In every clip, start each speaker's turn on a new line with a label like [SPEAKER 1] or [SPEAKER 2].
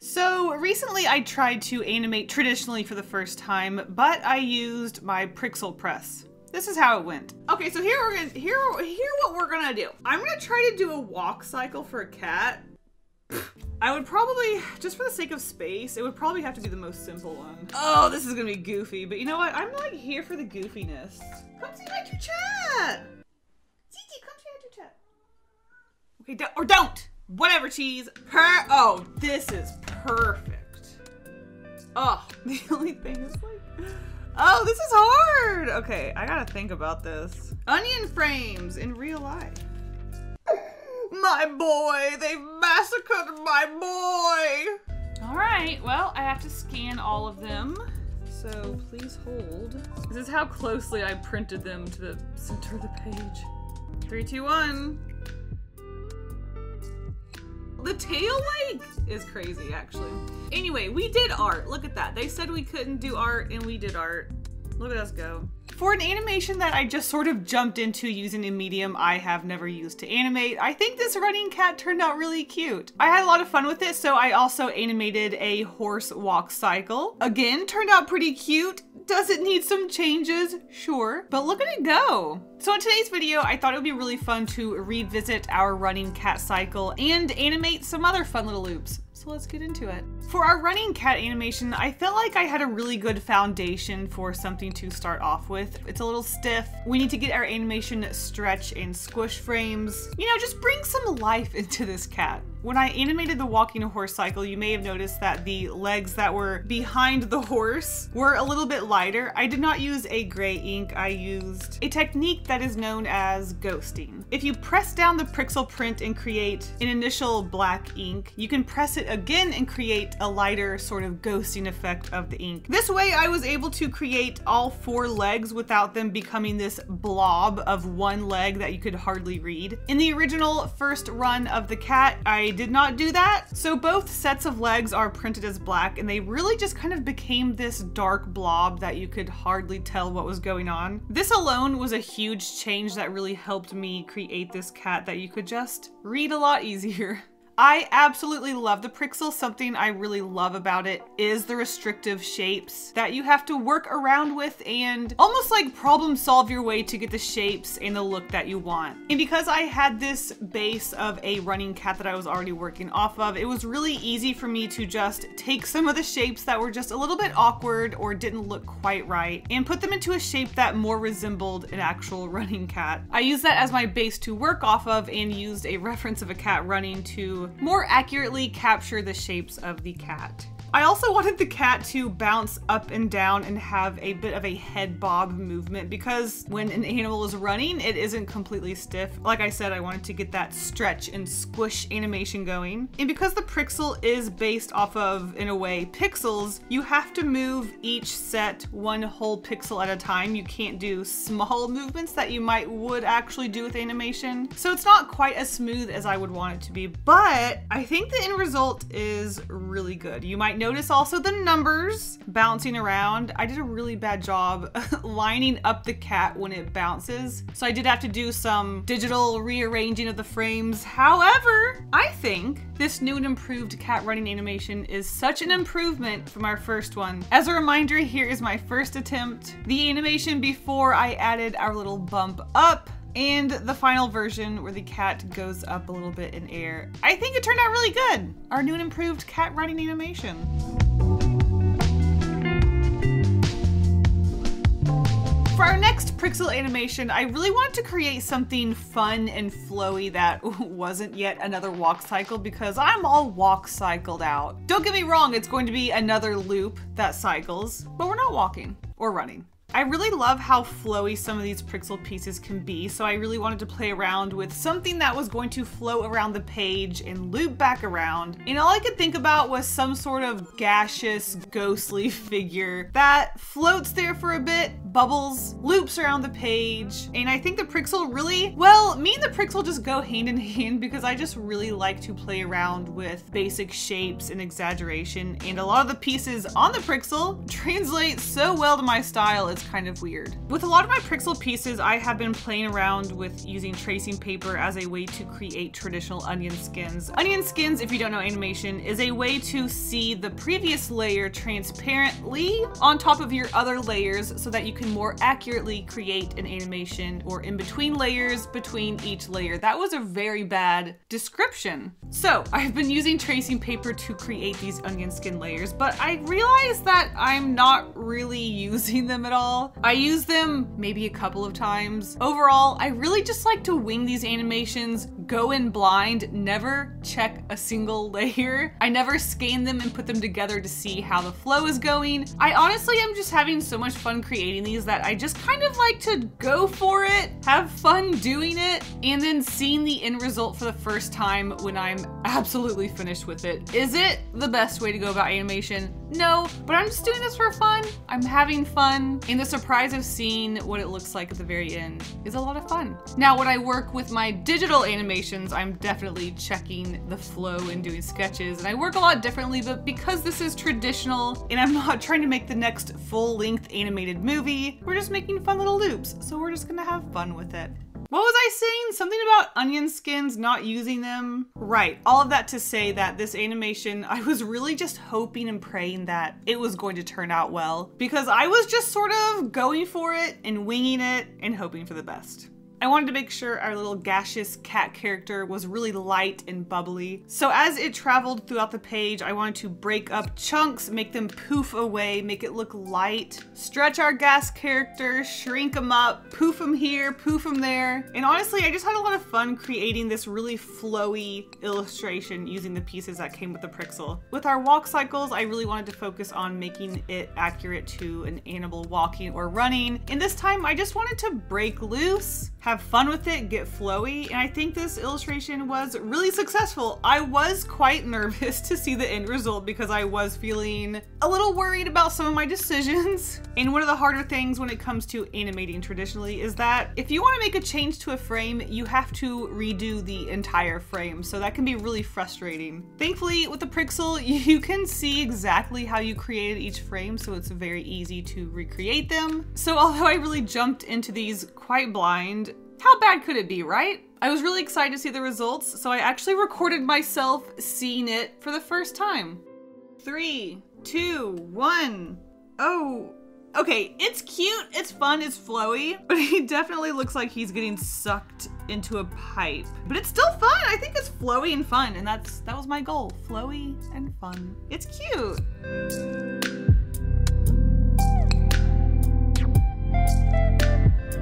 [SPEAKER 1] So recently I tried to animate traditionally for the first time, but I used my Pixel Press. This is how it went. Okay, so here what we're gonna do. I'm gonna try to do a walk cycle for a cat. I would probably, just for the sake of space, it would probably have to do the most simple one. Oh, this is gonna be goofy, but you know what? I'm like here for the goofiness. Come see my chat. Gigi, come see my chat. Okay, or don't. Whatever, cheese. Oh, this is perfect. Oh, the only thing is like, oh, this is hard. Okay, I gotta think about this. Onion frames in real life. My boy, they massacred my boy. All right, well, I have to scan all of them. So please hold. This is how closely I printed them to the center of the page. 3, 2, 1. The tail like is crazy, actually. Anyway, we did art. Look at that. They said we couldn't do art and we did art. Look at us go. For an animation that I just sort of jumped into using a medium I have never used to animate, I think this running cat turned out really cute. I had a lot of fun with it, so I also animated a horse walk cycle. Again, turned out pretty cute. Does it need some changes? Sure, but look at it go. So in today's video, I thought it would be really fun to revisit our running cat cycle and animate some other fun little loops. So let's get into it. For our running cat animation, I felt like I had a really good foundation for something to start off with. It's a little stiff. We need to get our animation stretch and squish frames. You know, just bring some life into this cat. When I animated the walking horse cycle, you may have noticed that the legs that were behind the horse were a little bit lighter. I did not use a gray ink. I used a technique that is known as ghosting. If you press down the pixel print and create an initial black ink, you can press it again and create a lighter sort of ghosting effect of the ink. This way I was able to create all 4 legs without them becoming this blob of one leg that you could hardly read. In the original first run of the cat, I did not do that. So both sets of legs are printed as black and they really just kind of became this dark blob that you could hardly tell what was going on. This alone was a huge change that really helped me create this cat that you could just read a lot easier. I absolutely love the Pixel. Something I really love about it is the restrictive shapes that you have to work around with and almost like problem solve your way to get the shapes and the look that you want. And because I had this base of a running cat that I was already working off of, it was really easy for me to just take some of the shapes that were just a little bit awkward or didn't look quite right and put them into a shape that more resembled an actual running cat. I used that as my base to work off of and used a reference of a cat running to more accurately capture the shapes of the cat. I also wanted the cat to bounce up and down and have a bit of a head bob movement because when an animal is running, it isn't completely stiff. Like I said, I wanted to get that stretch and squish animation going. And because the Pixel is based off of, in a way, pixels, you have to move each set one whole pixel at a time. You can't do small movements that you would actually do with animation. So it's not quite as smooth as I would want it to be, but I think the end result is really good. You might notice also the numbers bouncing around. I did a really bad job lining up the cat when it bounces, so I did have to do some digital rearranging of the frames. However, I think this new and improved cat running animation is such an improvement from our first one. As a reminder, here is my first attempt. The animation before I added our little bump up, and the final version where the cat goes up a little bit in air. I think it turned out really good. Our new and improved cat running animation. For our next Pixel animation, I really wanted to create something fun and flowy that wasn't yet another walk cycle because I'm all walk cycled out. Don't get me wrong, it's going to be another loop that cycles, but we're not walking or running. I really love how flowy some of these Pixel pieces can be, so I really wanted to play around with something that was going to flow around the page and loop back around. And all I could think about was some sort of gaseous, ghostly figure that floats there for a bit, bubbles, loops around the page. And I think the Pixel really, well, me and the Pixel just go hand in hand because I just really like to play around with basic shapes and exaggeration. And a lot of the pieces on the Pixel translate so well to my style. It's was kind of weird. With a lot of my Prixel pieces, I have been playing around with using tracing paper as a way to create traditional onion skins. Onion skins, if you don't know animation, is a way to see the previous layer transparently on top of your other layers so that you can more accurately create an animation or in between layers between each layer. That was a very bad description. So I've been using tracing paper to create these onion skin layers, but I realized that I'm not really using them at all. I use them maybe a couple of times. Overall, I really just like to wing these animations, go in blind, never check a single layer. I never scan them and put them together to see how the flow is going. I honestly am just having so much fun creating these that I just kind of like to go for it, have fun doing it, and then seeing the end result for the first time when I'm absolutely finished with it. Is it the best way to go about animation? No, but I'm just doing this for fun. I'm having fun, and the surprise of seeing what it looks like at the very end is a lot of fun. Now, when I work with my digital animations, I'm definitely checking the flow and doing sketches, and I work a lot differently, but because this is traditional and I'm not trying to make the next full-length animated movie, we're just making fun little loops, so we're just gonna have fun with it. What was I saying? Something about onion skins, not using them? Right, all of that to say that this animation, I was really just hoping and praying that it was going to turn out well, because I was just sort of going for it and winging it and hoping for the best. I wanted to make sure our little gaseous cat character was really light and bubbly. So as it traveled throughout the page, I wanted to break up chunks, make them poof away, make it look light, stretch our gas character, shrink them up, poof them here, poof them there. And honestly, I just had a lot of fun creating this really flowy illustration using the pieces that came with the Prixel. With our walk cycles, I really wanted to focus on making it accurate to an animal walking or running. And this time I just wanted to break loose, have fun with it, get flowy, and I think this illustration was really successful. I was quite nervous to see the end result because I was feeling a little worried about some of my decisions. And one of the harder things when it comes to animating traditionally is that if you want to make a change to a frame, you have to redo the entire frame, so that can be really frustrating. Thankfully, with the Prixel, you can see exactly how you created each frame, so it's very easy to recreate them. So although I really jumped into these quite blind, how bad could it be, right? I was really excited to see the results, so I actually recorded myself seeing it for the first time. 3, 2, 1. Oh, okay, it's cute, it's fun, it's flowy, but he definitely looks like he's getting sucked into a pipe. But it's still fun, I think it's flowy and fun, and that was my goal, flowy and fun. It's cute.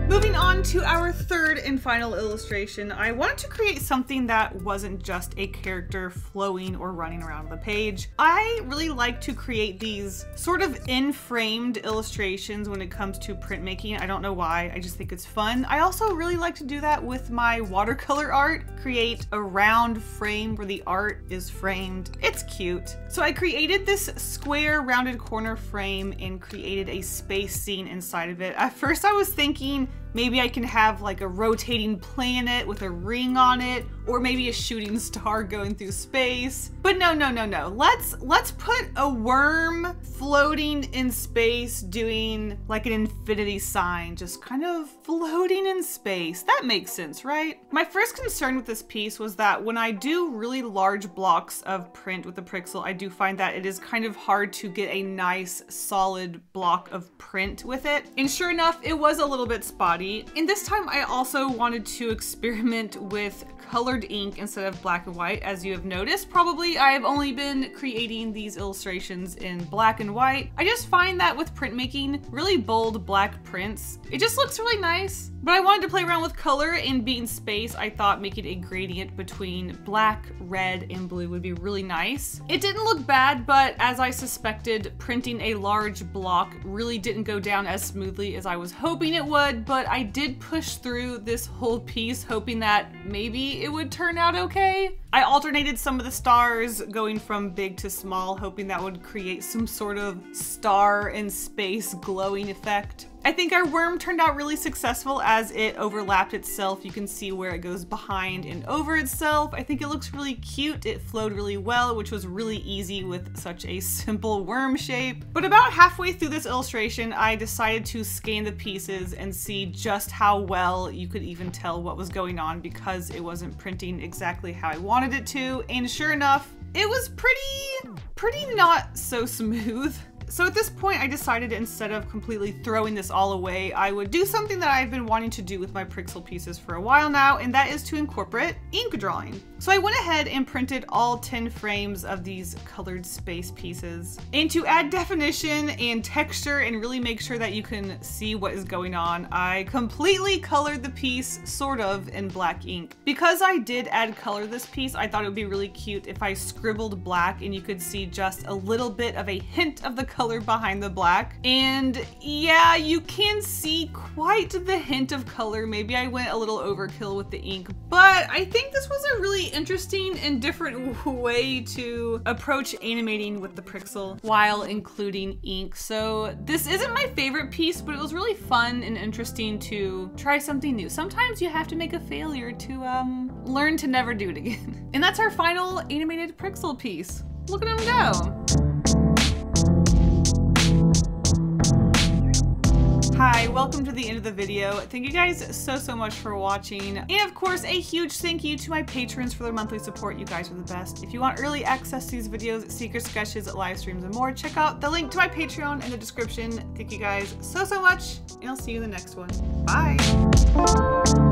[SPEAKER 1] Moving on to our third and final illustration, I wanted to create something that wasn't just a character flowing or running around the page. I really like to create these sort of in-framed illustrations when it comes to printmaking. I don't know why, I just think it's fun. I also really like to do that with my watercolor art, create a round frame where the art is framed. It's cute. So I created this square rounded corner frame and created a space scene inside of it. At first I was thinking maybe I can have like a rotating planet with a ring on it, or maybe a shooting star going through space. But no. Let's put a worm floating in space doing like an infinity sign, just kind of floating in space. That makes sense, right? My first concern with this piece was that when I do really large blocks of print with the Prixel, I do find that it is kind of hard to get a nice solid block of print with it. And sure enough, it was a little bit spotty. And this time I also wanted to experiment with colored ink instead of black and white. As you have noticed, probably I've only been creating these illustrations in black and white. I just find that with printmaking, really bold black prints, it just looks really nice. But I wanted to play around with color and be in space. I thought making a gradient between black, red, and blue would be really nice. It didn't look bad, but as I suspected, printing a large block really didn't go down as smoothly as I was hoping it would, but I did push through this whole piece hoping that maybe it would turn out okay. I alternated some of the stars going from big to small, hoping that would create some sort of star in space glowing effect. I think our worm turned out really successful as it overlapped itself. You can see where it goes behind and over itself. I think it looks really cute. It flowed really well, which was really easy with such a simple worm shape. But about halfway through this illustration, I decided to scan the pieces and see just how well you could even tell what was going on because it wasn't printing exactly how I wanted it to. And sure enough, it was pretty not so smooth. So at this point, I decided instead of completely throwing this all away, I would do something that I've been wanting to do with my Prixel pieces for a while now, and that is to incorporate ink drawing. So I went ahead and printed all 10 frames of these colored space pieces. And to add definition and texture and really make sure that you can see what is going on, I completely colored the piece sort of in black ink. Because I did add color to this piece, I thought it would be really cute if I scribbled black and you could see just a little bit of a hint of the color behind the black. And yeah, you can see quite the hint of color. Maybe I went a little overkill with the ink, but I think this was a really interesting and different way to approach animating with the Prixel while including ink. So this isn't my favorite piece, but it was really fun and interesting to try something new. Sometimes you have to make a failure to learn to never do it again. And that's our final animated Prixel piece. Look at him go. Hi, welcome to the end of the video. Thank you guys so much for watching. And of course, a huge thank you to my patrons for their monthly support. You guys are the best. If you want early access to these videos, secret sketches, live streams, and more, check out the link to my Patreon in the description. Thank you guys so much, and I'll see you in the next one. Bye.